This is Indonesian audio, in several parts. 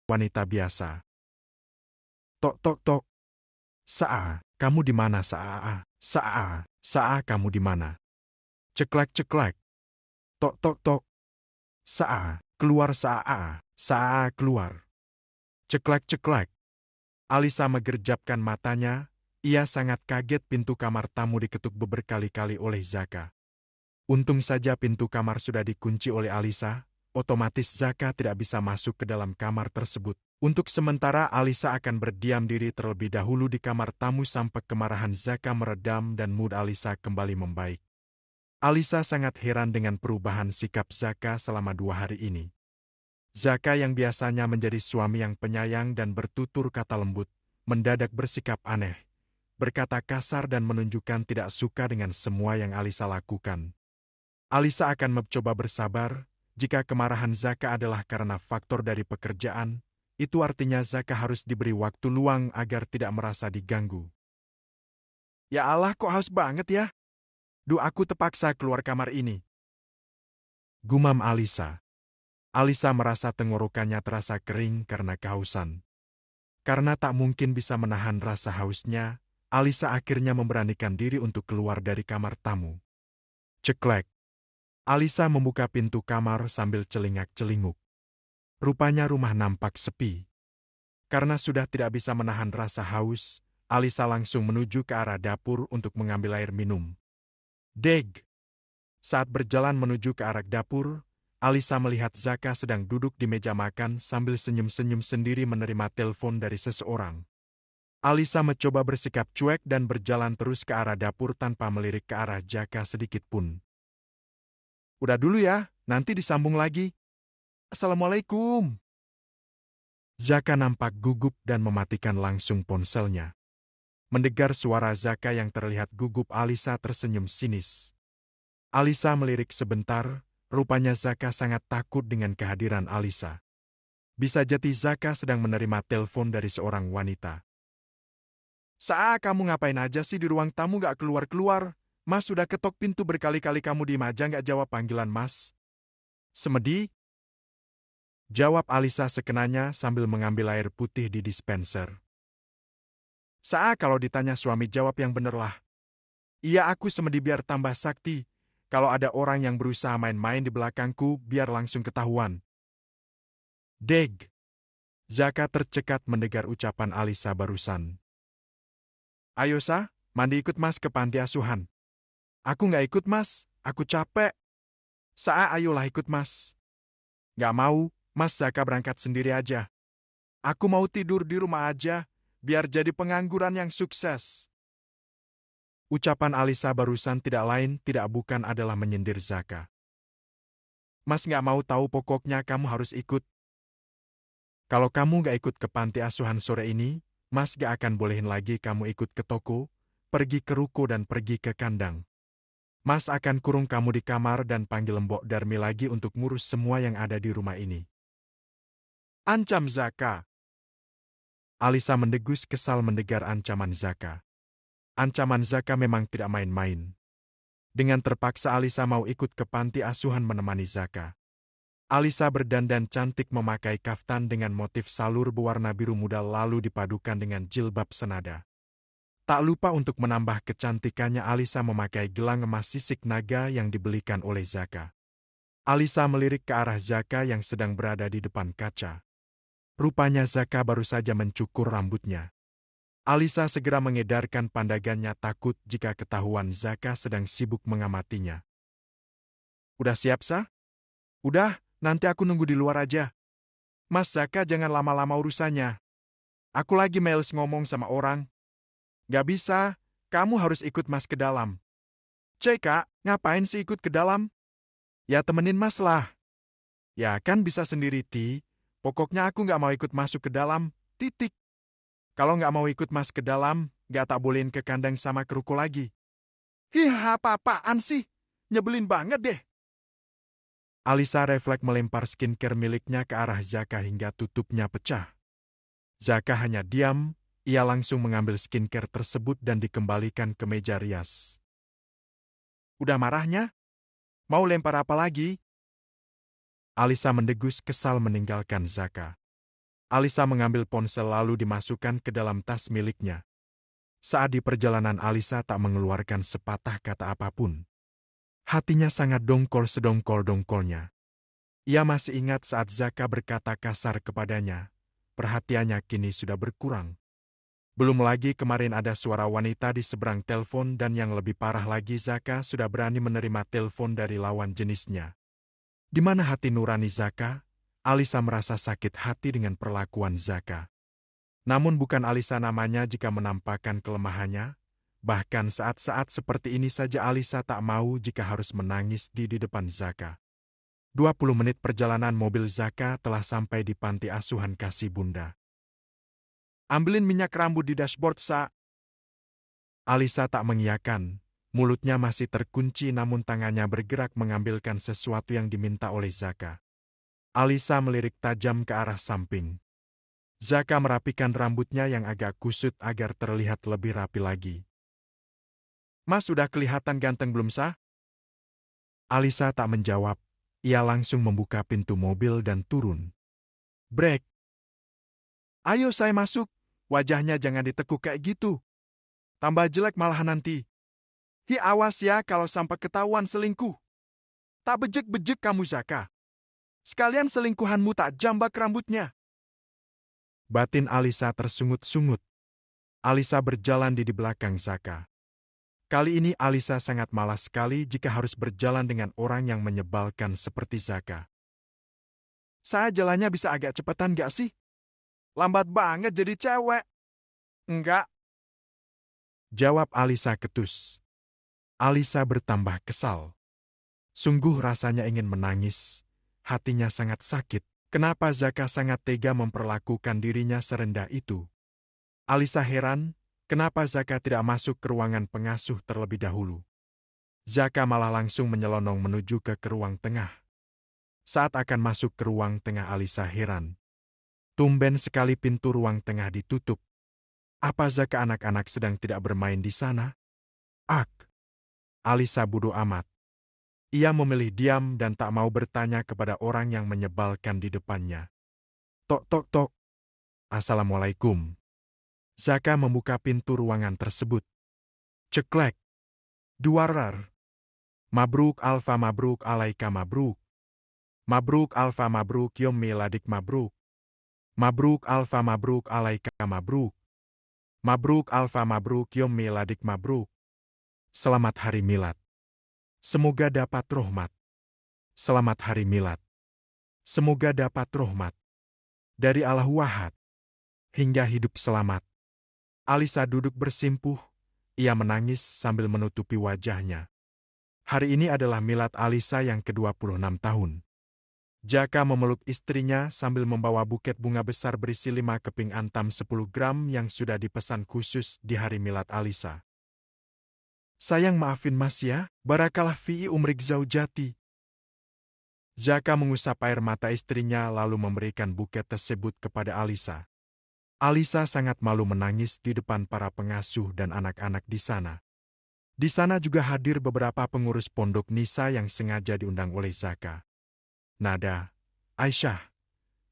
wanita biasa. Tok tok tok. Saa, kamu di mana Saa? Saa, Saa kamu di mana? Ceklek ceklek. Tok tok tok. Saa, keluar Saa, Saa keluar. Ceklek ceklek. Alisa mengerjapkan matanya, ia sangat kaget pintu kamar tamu diketuk berkali-kali oleh Zaka. Untung saja pintu kamar sudah dikunci oleh Alisa, otomatis Zaka tidak bisa masuk ke dalam kamar tersebut. Untuk sementara Alisa akan berdiam diri terlebih dahulu di kamar tamu sampai kemarahan Zaka meredam dan mood Alisa kembali membaik. Alisa sangat heran dengan perubahan sikap Zaka selama 2 hari ini. Zaka yang biasanya menjadi suami yang penyayang dan bertutur kata lembut, mendadak bersikap aneh, berkata kasar dan menunjukkan tidak suka dengan semua yang Alisa lakukan. Alisa akan mencoba bersabar, jika kemarahan Zaka adalah karena faktor dari pekerjaan, itu artinya Zaka harus diberi waktu luang agar tidak merasa diganggu. Ya Allah, kok haus banget ya? Duh, aku terpaksa keluar kamar ini. Gumam Alisa. Alisa merasa tenggorokannya terasa kering karena kehausan. Karena tak mungkin bisa menahan rasa hausnya, Alisa akhirnya memberanikan diri untuk keluar dari kamar tamu. Ceklek. Alisa membuka pintu kamar sambil celingak-celinguk. Rupanya rumah nampak sepi. Karena sudah tidak bisa menahan rasa haus, Alisa langsung menuju ke arah dapur untuk mengambil air minum. Deg! Saat berjalan menuju ke arah dapur, Alisa melihat Zaka sedang duduk di meja makan sambil senyum-senyum sendiri menerima telepon dari seseorang. Alisa mencoba bersikap cuek dan berjalan terus ke arah dapur tanpa melirik ke arah Zaka sedikit pun. Udah dulu ya, nanti disambung lagi. Assalamualaikum. Zaka nampak gugup dan mematikan langsung ponselnya. Mendengar suara Zaka yang terlihat gugup, Alisa tersenyum sinis. Alisa melirik sebentar, rupanya Zaka sangat takut dengan kehadiran Alisa. Bisa jadi Zaka sedang menerima telepon dari seorang wanita. Saa, kamu ngapain aja sih di ruang tamu gak keluar-keluar? Mas sudah ketok pintu berkali-kali, kamu diem aja gak jawab panggilan Mas. Semedi? Jawab Alisa sekenanya sambil mengambil air putih di dispenser. Saa, kalau ditanya suami jawab yang bener lah. Iya, aku semedi biar tambah sakti. Kalau ada orang yang berusaha main-main di belakangku, biar langsung ketahuan. Deg! Zaka tercekat mendengar ucapan Alisa barusan. Ayo Sa, mandi ikut Mas ke panti asuhan. Aku nggak ikut Mas, aku capek. Saa, ayolah ikut Mas. Nggak mau, Mas Zaka berangkat sendiri aja. Aku mau tidur di rumah aja, biar jadi pengangguran yang sukses. Ucapan Alisa barusan tidak lain tidak bukan adalah menyindir Zaka. Mas nggak mau tahu, pokoknya kamu harus ikut. Kalau kamu nggak ikut ke panti asuhan sore ini, Mas nggak akan bolehin lagi kamu ikut ke toko, pergi ke ruko dan pergi ke kandang. Mas akan kurung kamu di kamar dan panggil Mbok Darmi lagi untuk ngurus semua yang ada di rumah ini. Ancam Zaka. Alisa mendegus kesal mendengar ancaman Zaka. Ancaman Zaka memang tidak main-main. Dengan terpaksa Alisa mau ikut ke panti asuhan menemani Zaka. Alisa berdandan cantik memakai kaftan dengan motif salur berwarna biru muda lalu dipadukan dengan jilbab senada. Tak lupa untuk menambah kecantikannya, Alisa memakai gelang emas sisik naga yang dibelikan oleh Zaka. Alisa melirik ke arah Zaka yang sedang berada di depan kaca. Rupanya Zaka baru saja mencukur rambutnya. Alisa segera mengedarkan pandangannya takut jika ketahuan Zaka sedang sibuk mengamatinya. Udah siap, Sa? Udah, nanti aku nunggu di luar aja. Mas Zaka, jangan lama-lama urusannya. Aku lagi males ngomong sama orang. Gak bisa, kamu harus ikut Mas ke dalam. Kak, ngapain sih ikut ke dalam? Ya temenin Mas lah. Ya kan bisa sendiri, Ti. Pokoknya aku gak mau ikut masuk ke dalam, titik. Kalau gak mau ikut Mas ke dalam, gak tak bolehin ke kandang sama ke ruko lagi. Apa-apaan sih? Nyebelin banget deh. Alisa refleks melempar skincare miliknya ke arah Zaka hingga tutupnya pecah. Zaka hanya diam, ia langsung mengambil skincare tersebut dan dikembalikan ke meja rias. Udah marahnya? Mau lempar apa lagi? Alisa mendegus kesal meninggalkan Zaka. Alisa mengambil ponsel lalu dimasukkan ke dalam tas miliknya. Saat di perjalanan Alisa tak mengeluarkan sepatah kata apapun. Hatinya sangat dongkol sedongkol-dongkolnya. Ia masih ingat saat Zaka berkata kasar kepadanya. Perhatiannya kini sudah berkurang. Belum lagi kemarin ada suara wanita di seberang telepon dan yang lebih parah lagi Zaka sudah berani menerima telepon dari lawan jenisnya. Di mana hati nurani Zaka? Alisa merasa sakit hati dengan perlakuan Zaka. Namun bukan Alisa namanya jika menampakkan kelemahannya. Bahkan saat-saat seperti ini saja Alisa tak mau jika harus menangis di depan Zaka. 20 menit perjalanan mobil Zaka telah sampai di panti asuhan kasih bunda. Ambilin minyak rambut di dashboard, Sa. Alisa tak mengiyakan. Mulutnya masih terkunci namun tangannya bergerak mengambilkan sesuatu yang diminta oleh Zaka. Alisa melirik tajam ke arah samping. Zaka merapikan rambutnya yang agak kusut agar terlihat lebih rapi lagi. Mas sudah kelihatan ganteng belum, Sa? Alisa tak menjawab. Ia langsung membuka pintu mobil dan turun. Brek. Ayo saya masuk. Wajahnya jangan ditekuk kayak gitu. Tambah jelek malahan nanti. Hi awas ya kalau sampai ketahuan selingkuh. Tak bejek-bejek kamu Zaka. Sekalian selingkuhanmu tak jambak rambutnya. Batin Alisa tersungut-sungut. Alisa berjalan di belakang Zaka. Kali ini Alisa sangat malas sekali jika harus berjalan dengan orang yang menyebalkan seperti Zaka. Saya jalannya bisa agak cepetan gak sih? Lambat banget jadi cewek. Enggak. Jawab Alisa ketus. Alisa bertambah kesal. Sungguh rasanya ingin menangis. Hatinya sangat sakit. Kenapa Zaka sangat tega memperlakukan dirinya serendah itu? Alisa heran. Kenapa Zaka tidak masuk ke ruangan pengasuh terlebih dahulu? Zaka malah langsung menyelonong menuju ke ruang tengah. Saat akan masuk ke ruang tengah Alisa heran. Tumben sekali pintu ruang tengah ditutup. Apa Zaka anak-anak sedang tidak bermain di sana? Ak! Alisa bodoh amat. Ia memilih diam dan tak mau bertanya kepada orang yang menyebalkan di depannya. Tok tok tok. Assalamualaikum. Zaka membuka pintu ruangan tersebut. Ceklek. Duarar. Mabruk alfa mabruk alaika mabruk. Mabruk alfa mabruk yom miladik mabruk. Mabruk alfa mabruk alaika mabruk. Mabruk alfa mabruk yom miladik mabruk. Selamat hari milad. Semoga dapat rahmat. Selamat hari milad. Semoga dapat rahmat. Dari Allah Wahad. Hingga hidup selamat. Alisa duduk bersimpuh, ia menangis sambil menutupi wajahnya. Hari ini adalah milad Alisa yang ke-26 tahun. Zaka memeluk istrinya sambil membawa buket bunga besar berisi 5 keping antam 10 gram yang sudah dipesan khusus di hari milad Alisa. Sayang maafin mas ya, barakallah fi umrik zaujati. Zaka mengusap air mata istrinya lalu memberikan buket tersebut kepada Alisa. Alisa sangat malu menangis di depan para pengasuh dan anak-anak di sana. Di sana juga hadir beberapa pengurus pondok Nisa yang sengaja diundang oleh Zaka. Nada, Aisyah,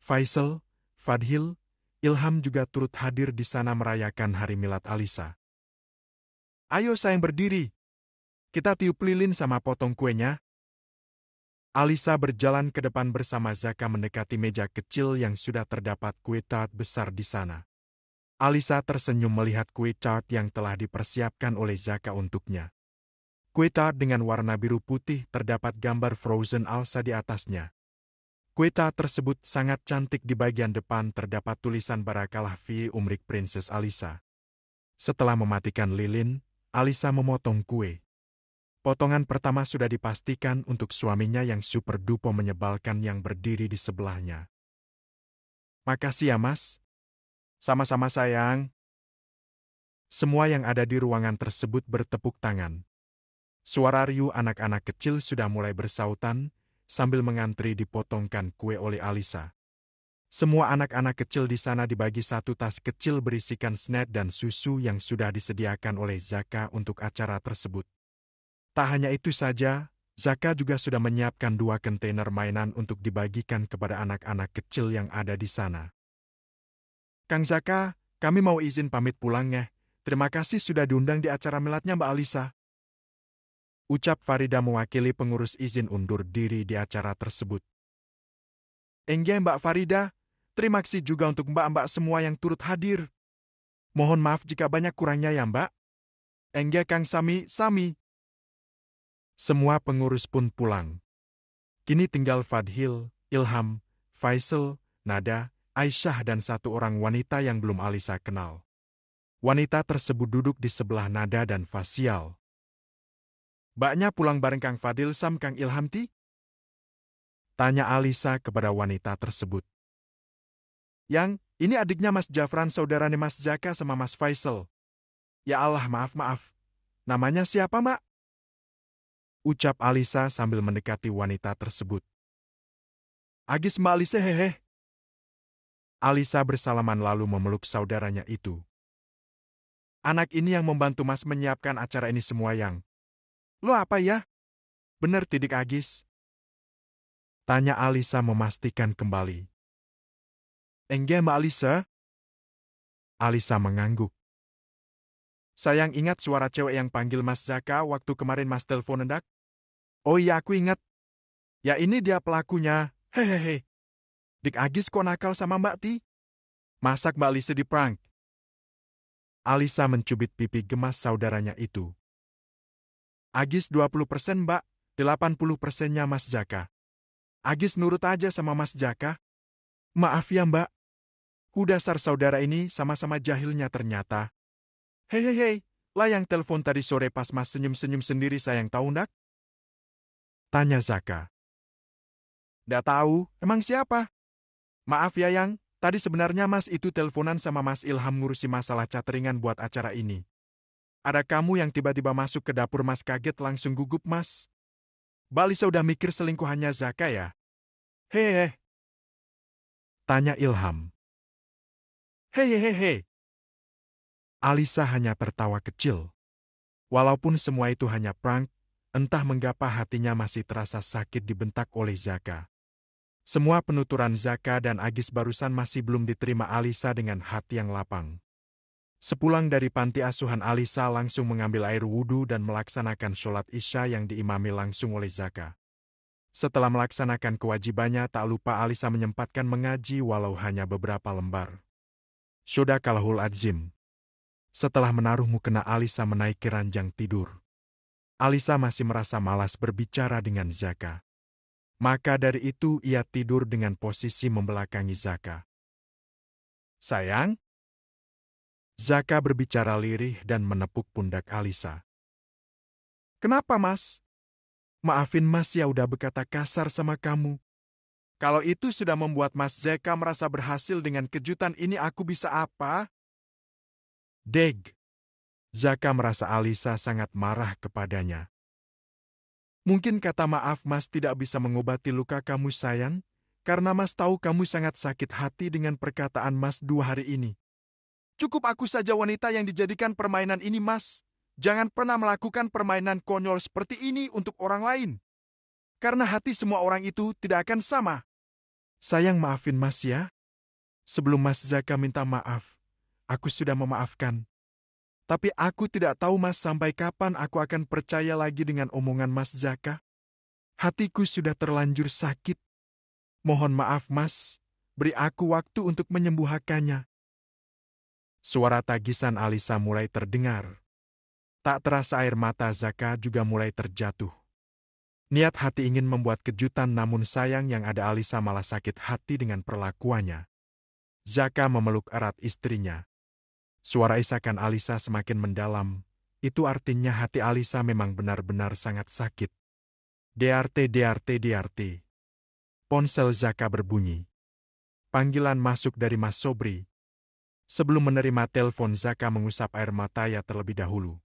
Faisal, Fadhil, Ilham juga turut hadir di sana merayakan hari milad Alisa. Ayo sayang berdiri. Kita tiup lilin sama potong kuenya. Alisa berjalan ke depan bersama Zaka mendekati meja kecil yang sudah terdapat kue tart besar di sana. Alisa tersenyum melihat kue tart yang telah dipersiapkan oleh Zaka untuknya. Kue tart dengan warna biru putih terdapat gambar Frozen Elsa di atasnya. Kue tart tersebut sangat cantik di bagian depan terdapat tulisan Barakallah fi umrik Princess Alisa. Setelah mematikan lilin, Alisa memotong kue. Potongan pertama sudah dipastikan untuk suaminya yang super duper menyebalkan yang berdiri di sebelahnya. Makasih ya mas. Sama-sama sayang. Semua yang ada di ruangan tersebut bertepuk tangan. Suara riuh anak-anak kecil sudah mulai bersautan, sambil mengantri dipotongkan kue oleh Alisa. Semua anak-anak kecil di sana dibagi satu tas kecil berisikan snack dan susu yang sudah disediakan oleh Zaka untuk acara tersebut. Tak hanya itu saja, Zaka juga sudah menyiapkan 2 kontainer mainan untuk dibagikan kepada anak-anak kecil yang ada di sana. Kang Zaka, kami mau izin pamit pulang ya. Terima kasih sudah diundang di acara miladnya Mbak Alisa. Ucap Farida mewakili pengurus izin undur diri di acara tersebut. Enggak Mbak Farida, terima kasih juga untuk mbak-mbak semua yang turut hadir. Mohon maaf jika banyak kurangnya ya Mbak. Enggak Kang Sami. Semua pengurus pun pulang. Kini tinggal Fadhil, Ilham, Faisal, Nada, Aisyah dan satu orang wanita yang belum Alisa kenal. Wanita tersebut duduk di sebelah Nada dan Fasial. Mbaknya pulang bareng Kang Fadil Sam Kang Ilham ti? Tanya Alisa kepada wanita tersebut. Yang, ini adiknya Mas Jafran saudaranya Mas Jaka sama Mas Faisal. Ya Allah maaf. Namanya siapa Mak? Ucap Alisa sambil mendekati wanita tersebut. Agis Mbak Alisa hehe. Alisa bersalaman lalu memeluk saudaranya itu. Anak ini yang membantu Mas menyiapkan acara ini semua yang. Lo apa ya? Bener Tidik Agis? Tanya Alisa memastikan kembali. Enggak Mbak Alisa? Alisa mengangguk. Sayang ingat suara cewek yang panggil Mas Zaka waktu kemarin Mas telepon endak? Oh iya aku ingat. Ya ini dia pelakunya, hehehe. Dik Agis kok nakal sama Mbak Ti? Masak Mbak Alisa di prank. Alisa mencubit pipi gemas saudaranya itu. Agis 20% Mbak, 80%-nya Mas Jaka. Agis nurut aja sama Mas Jaka. Maaf ya Mbak. Dasar saudara ini sama-sama jahilnya ternyata. Hehehe, lah yang telepon tadi sore pas Mas senyum-senyum sendiri sayang tahu ndak? Tanya Zaka. Ndak tahu, emang siapa? Maaf ya Yang, tadi sebenarnya Mas itu teleponan sama Mas Ilham ngurusi masalah cateringan buat acara ini. Ada kamu yang tiba-tiba masuk ke dapur Mas kaget langsung gugup Mas. Mbak Lisa udah mikir selingkuhannya Zaka ya? Hehehe. Tanya Ilham. Hehehe. Alisa hanya tertawa kecil. Walaupun semua itu hanya prank, entah mengapa hatinya masih terasa sakit dibentak oleh Zaka. Semua penuturan Zaka dan Agis barusan masih belum diterima Alisa dengan hati yang lapang. Sepulang dari panti asuhan Alisa langsung mengambil air wudhu dan melaksanakan sholat Isya yang diimami langsung oleh Zaka. Setelah melaksanakan kewajibannya tak lupa Alisa menyempatkan mengaji walau hanya beberapa lembar. Shodaqallahul Adzim. Setelah menaruh mukena Alisa menaiki ranjang tidur. Alisa masih merasa malas berbicara dengan Zaka. Maka dari itu ia tidur dengan posisi membelakangi Zaka. Sayang? Zaka berbicara lirih dan menepuk pundak Alisa. Kenapa Mas? Maafin Mas ya udah berkata kasar sama kamu. Kalau itu sudah membuat Mas Zaka merasa berhasil dengan kejutan ini aku bisa apa? Deg. Zaka merasa Alisa sangat marah kepadanya. Mungkin kata maaf Mas tidak bisa mengobati luka kamu sayang, karena Mas tahu kamu sangat sakit hati dengan perkataan Mas 2 hari ini. Cukup aku saja wanita yang dijadikan permainan ini Mas. Jangan pernah melakukan permainan konyol seperti ini untuk orang lain. Karena hati semua orang itu tidak akan sama. Sayang maafin Mas ya. Sebelum Mas Zaka minta maaf, aku sudah memaafkan. Tapi aku tidak tahu Mas sampai kapan aku akan percaya lagi dengan omongan Mas Zaka. Hatiku sudah terlanjur sakit. Mohon maaf Mas, beri aku waktu untuk menyembuhkannya. Suara tagisan Alisa mulai terdengar. Tak terasa air mata Zaka juga mulai terjatuh. Niat hati ingin membuat kejutan namun sayang yang ada Alisa malah sakit hati dengan perlakuannya. Zaka memeluk erat istrinya. Suara isakan Alisa semakin mendalam. Itu artinya hati Alisa memang benar-benar sangat sakit. DRT. Ponsel Zaka berbunyi. Panggilan masuk dari Mas Sobri. Sebelum menerima telepon Zaka mengusap air matanya terlebih dahulu.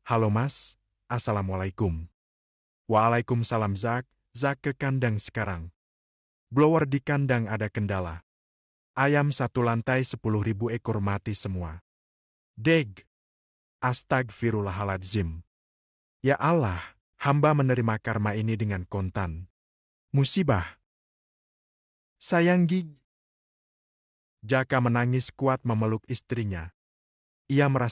Halo Mas, Assalamualaikum. Waalaikumsalam Zak ke kandang sekarang. Blower di kandang ada kendala. Ayam satu lantai 10.000 ekor mati semua. Deg. Astagfirullahaladzim. Ya Allah, hamba menerima karma ini dengan kontan. Musibah. Sayang Gig. Jaka menangis kuat memeluk istrinya. Ia merasa